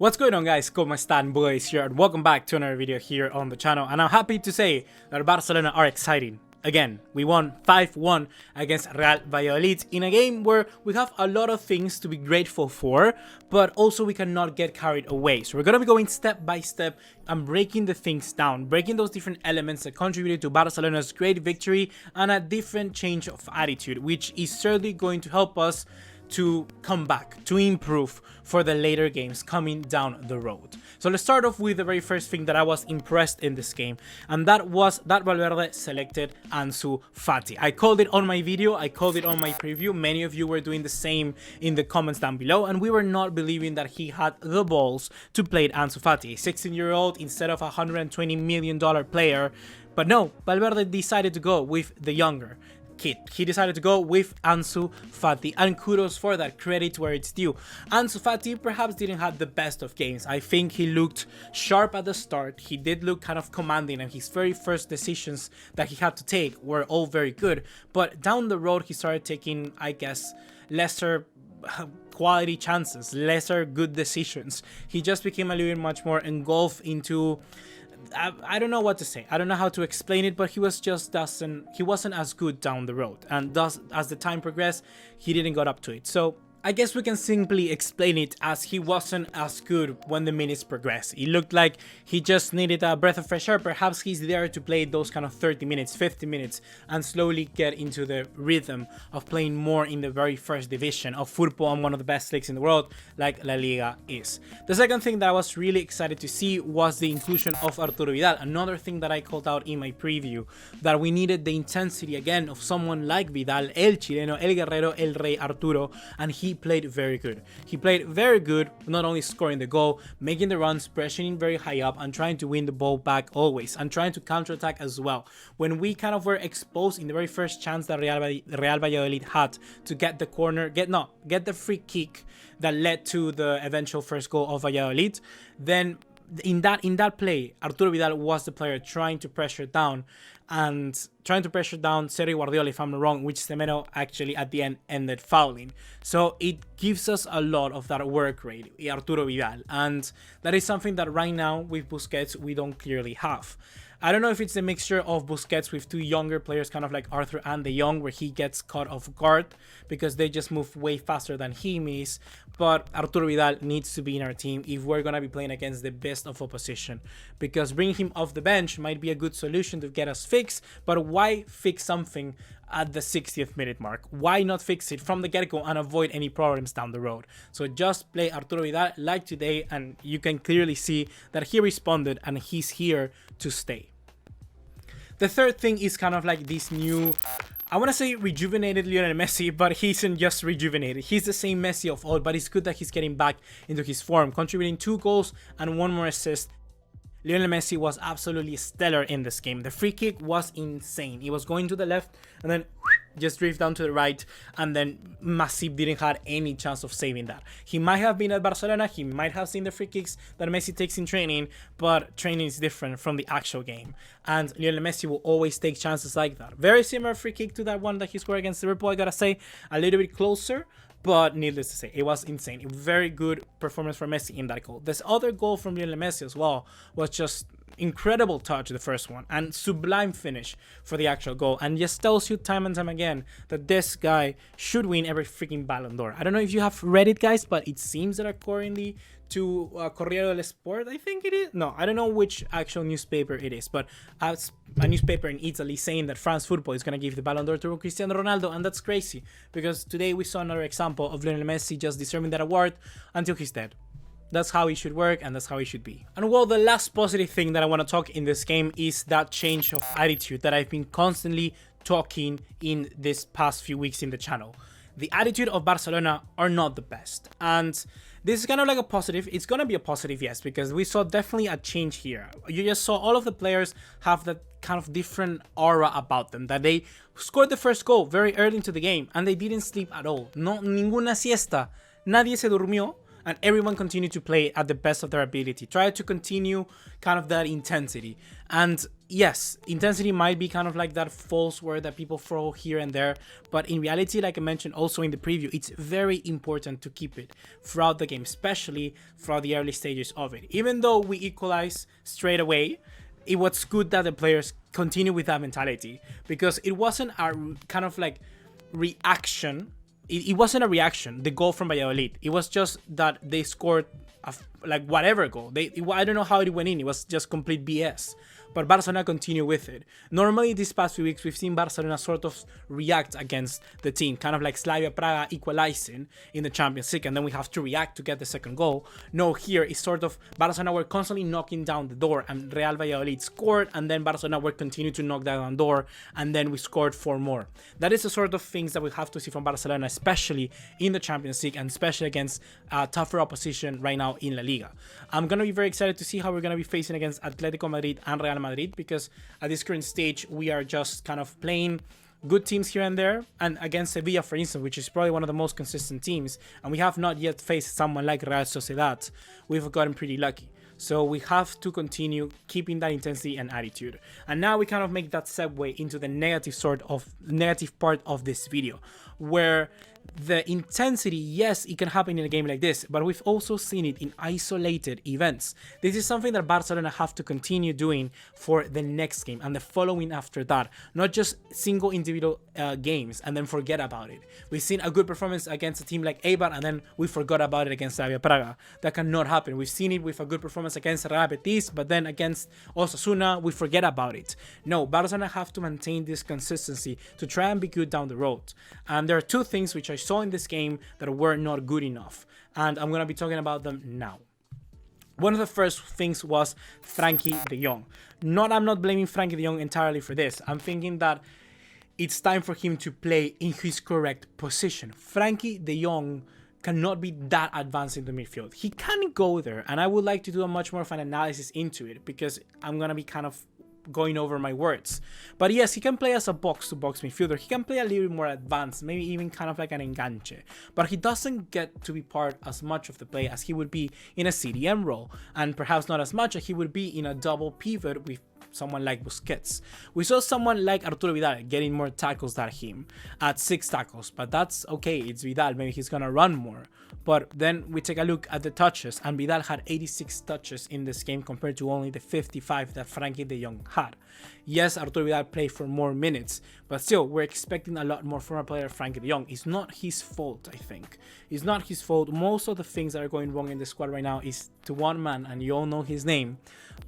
What's going on, guys? ¿Cómo están? BugaLuis here, and welcome back to another video here on the channel. And I'm happy to say that Barcelona are exciting. Again, we won 5-1 against Real Valladolid in a game where we have a lot of things to be grateful for, but also we cannot get carried away. So we're going to be going step by step and breaking the things down, breaking those different elements that contributed to Barcelona's great victory and a different change of attitude, which is certainly going to help us to come back, to improve for the later games coming down the road. So let's start off with the very first thing that I was impressed in this game, and that was that Valverde selected Ansu Fati. I called it on my video, I called it on my preview. Many of you were doing the same in the comments down below, and we were not believing that he had the balls to play Ansu Fati, a 16-year-old instead of a $120 million player. But no, Valverde decided to go with the younger kid. He decided to go with Ansu Fati, and kudos for that, credit where it's due. Ansu Fati perhaps didn't have the best of games. I think he looked sharp at the start, he did look kind of commanding, and his very first decisions that he had to take were all very good, but down the road he started taking, I guess, lesser quality chances, lesser good decisions. He just became a little bit much more engulfed into, I don't know what to say. I don't know how to explain it, but he wasn't as good down the road, and thus as the time progressed, he didn't got up to it. So I guess we can simply explain it as he wasn't as good when the minutes progressed. It looked like he just needed a breath of fresh air. Perhaps he's there to play those kind of 30 minutes, 50 minutes, and slowly get into the rhythm of playing more in the very first division of football and one of the best leagues in the world, like La Liga is. The second thing that I was really excited to see was the inclusion of Arturo Vidal. Another thing that I called out in my preview, that we needed the intensity again of someone like Vidal, El Chileno, El Guerrero, El Rey Arturo, and he played very good. He played very good, not only scoring the goal, making the runs, pressuring very high up, and trying to win the ball back always, and trying to counterattack as well. When we kind of were exposed in the very first chance that Real Valladolid had to get the corner, get the free kick that led to the eventual first goal of Valladolid, then in that play, Arturo Vidal was the player trying to pressure down Sergio Guardiola, if I'm not wrong, which Semedo actually at the end ended fouling. So it gives us a lot of that work rate, Arturo Vidal, and that is something that right now with Busquets we don't clearly have. I don't know if it's a mixture of Busquets with two younger players, kind of like Arthur and De Jong, where he gets caught off guard because they just move way faster than him is, but Arturo Vidal needs to be in our team if we're going to be playing against the best of opposition, because bringing him off the bench might be a good solution to get us fixed, but why fix something at the 60th minute mark? Why not fix it from the get-go and avoid any problems down the road? So just play Arturo Vidal like today, and you can clearly see that he responded and he's here to stay. The third thing is kind of like this new, I want to say rejuvenated Lionel Messi, but he isn't just rejuvenated. He's the same Messi of old, but it's good that he's getting back into his form, contributing 2 goals and 1 more assist. Lionel Messi was absolutely stellar in this game. The free kick was insane. He was going to the left and then just drift down to the right, and then Messi didn't have any chance of saving that. He might have been at Barcelona, he might have seen the free kicks that Messi takes in training, but training is different from the actual game, and Lionel Messi will always take chances like that. Very similar free kick to that one that he scored against Liverpool, I gotta say, a little bit closer, but needless to say, it was insane. A very good performance for Messi in that goal. This other goal from Lionel Messi as well was just incredible touch, the first one, and sublime finish for the actual goal, and just tells you time and time again that this guy should win every freaking Ballon d'Or. I don't know if you have read it, guys, but it seems that accordingly to Corriere dello Sport, I think it is. No, I don't know which actual newspaper it is, but as a newspaper in Italy saying that France Football is going to give the Ballon d'Or to Cristiano Ronaldo, and that's crazy, because today we saw another example of Lionel Messi just deserving that award until he's dead. That's how it should work, and that's how it should be. And well, the last positive thing that I want to talk in this game is that change of attitude that I've been constantly talking in this past few weeks in the channel. The attitude of Barcelona are not the best, and this is kind of like a positive. It's gonna be a positive, yes, because we saw definitely a change here. You just saw all of the players have that kind of different aura about them, that they scored the first goal very early into the game and they didn't sleep at all. No, ninguna siesta. Nadie se durmió. and everyone continued to play at the best of their ability. Try to continue kind of that intensity. And yes, intensity might be kind of like that false word that people throw here and there, but in reality, like I mentioned also in the preview, it's very important to keep it throughout the game, especially throughout the early stages of it. Even though we equalize straight away, it was good that the players continue with that mentality, because it wasn't a kind of like reaction. It wasn't a reaction, the goal from Valladolid. It was just that they scored like whatever goal. I don't know how it went in. It was just complete BS. But Barcelona continue with it. Normally, these past few weeks, we've seen Barcelona sort of react against the team, kind of like Slavia Praga equalizing in the Champions League, and then we have to react to get the second goal. No, here it's sort of Barcelona were constantly knocking down the door, and Real Valladolid scored, and then Barcelona were continue to knock down the door, and then we scored 4 more. That is the sort of things that we have to see from Barcelona, especially in the Champions League, and especially against tougher opposition right now in La Liga. I'm going to be very excited to see how we're going to be facing against Atletico Madrid and Real Madrid, because at this current stage we are just kind of playing good teams here and there, and against Sevilla, for instance, which is probably one of the most consistent teams, and we have not yet faced someone like Real Sociedad. We've gotten pretty lucky. So we have to continue keeping that intensity and attitude. And now we kind of make that segue into the negative part of this video, where the intensity, yes, it can happen in a game like this, but we've also seen it in isolated events. This is something that Barcelona have to continue doing for the next game and the following after that, not just single individual games and then forget about it. We've seen a good performance against a team like Eibar and then we forgot about it against Slavia Praga. That cannot happen. We've seen it with a good performance against Real Betis, but then against Osasuna, we forget about it. No, Barcelona have to maintain this consistency to try and be good down the road. And there are 2 things which I saw in this game that were not good enough, and I'm going to be talking about them now. One of the first things was Frankie de Jong. I'm not blaming Frankie de Jong entirely for this. I'm thinking that it's time for him to play in his correct position. Frankie de Jong cannot be that advanced in the midfield. He can go there, and I would like to do a much more of an analysis into it, because I'm going to be kind of going over my words. But yes, he can play as a box-to-box midfielder. He can play a little bit more advanced, maybe even kind of like an enganche. But he doesn't get to be part as much of the play as he would be in a CDM role, and perhaps not as much as he would be in a double pivot with someone like Busquets. We saw someone like Arturo Vidal getting more tackles than him at 6 tackles, but that's okay. It's Vidal. Maybe he's gonna run more. But then we take a look at the touches, and Vidal had 86 touches in this game compared to only the 55 that Frankie de Jong had. Yes, Arturo Vidal played for more minutes, but still, we're expecting a lot more from our player Frankie de Jong. It's not his fault, I think. It's not his fault. Most of the things that are going wrong in the squad right now is to one man, and you all know his name.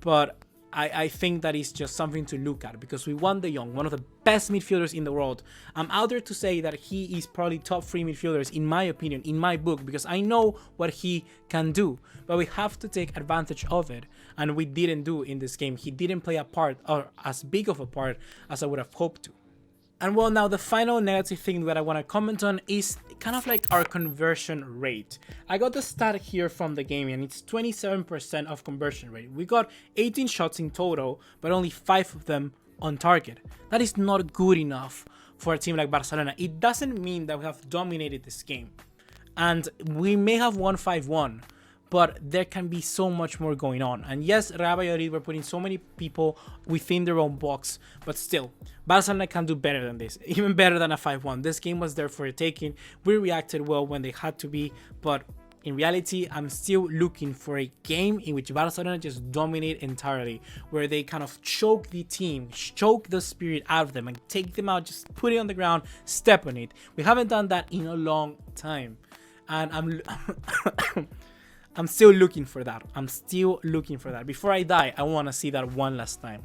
But I think that is just something to look at, because we want De Jong, one of the best midfielders in the world. I'm out there to say that he is probably top 3 midfielders in my opinion, in my book, because I know what he can do, but we have to take advantage of it, and we didn't do in this game. He didn't play a part, or as big of a part as I would have hoped to. And well, now the final negative thing that I want to comment on is kind of like our conversion rate. I got the stat here from the game, and it's 27% of conversion rate. We got 18 shots in total, but only 5 of them on target. That is not good enough for a team like Barcelona. It doesn't mean that we have dominated this game, and we may have won 5-1, but there can be so much more going on. And yes, Real Valladolid were putting so many people within their own box, but still, Barcelona can do better than this, even better than a 5-1. This game was there for the taking. We reacted well when they had to be, but in reality, I'm still looking for a game in which Barcelona just dominate entirely, where they kind of choke the team, choke the spirit out of them, and take them out, just put it on the ground, step on it. We haven't done that in a long time, and I'm still looking for that. I'm still looking for that. Before I die, I want to see that one last time.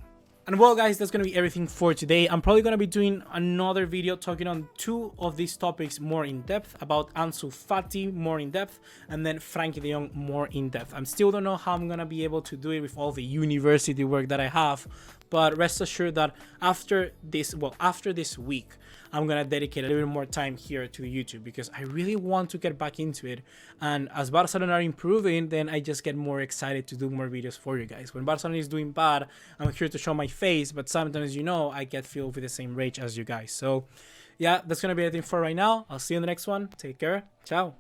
And well, guys, that's going to be everything for today. I'm probably going to be doing another video talking on 2 of these topics more in depth, about Ansu Fati more in depth, and then Frankie de Jong more in depth. I still don't know how I'm going to be able to do it with all the university work that I have, but rest assured that after this week, I'm going to dedicate a little bit more time here to YouTube, because I really want to get back into it. And as Barcelona are improving, then I just get more excited to do more videos for you guys. When Barcelona is doing bad, I'm here to show my face, but sometimes, you know, I get filled with the same rage as you guys. So yeah, that's going to be everything for right now. I'll see you in the next one. Take care. Ciao.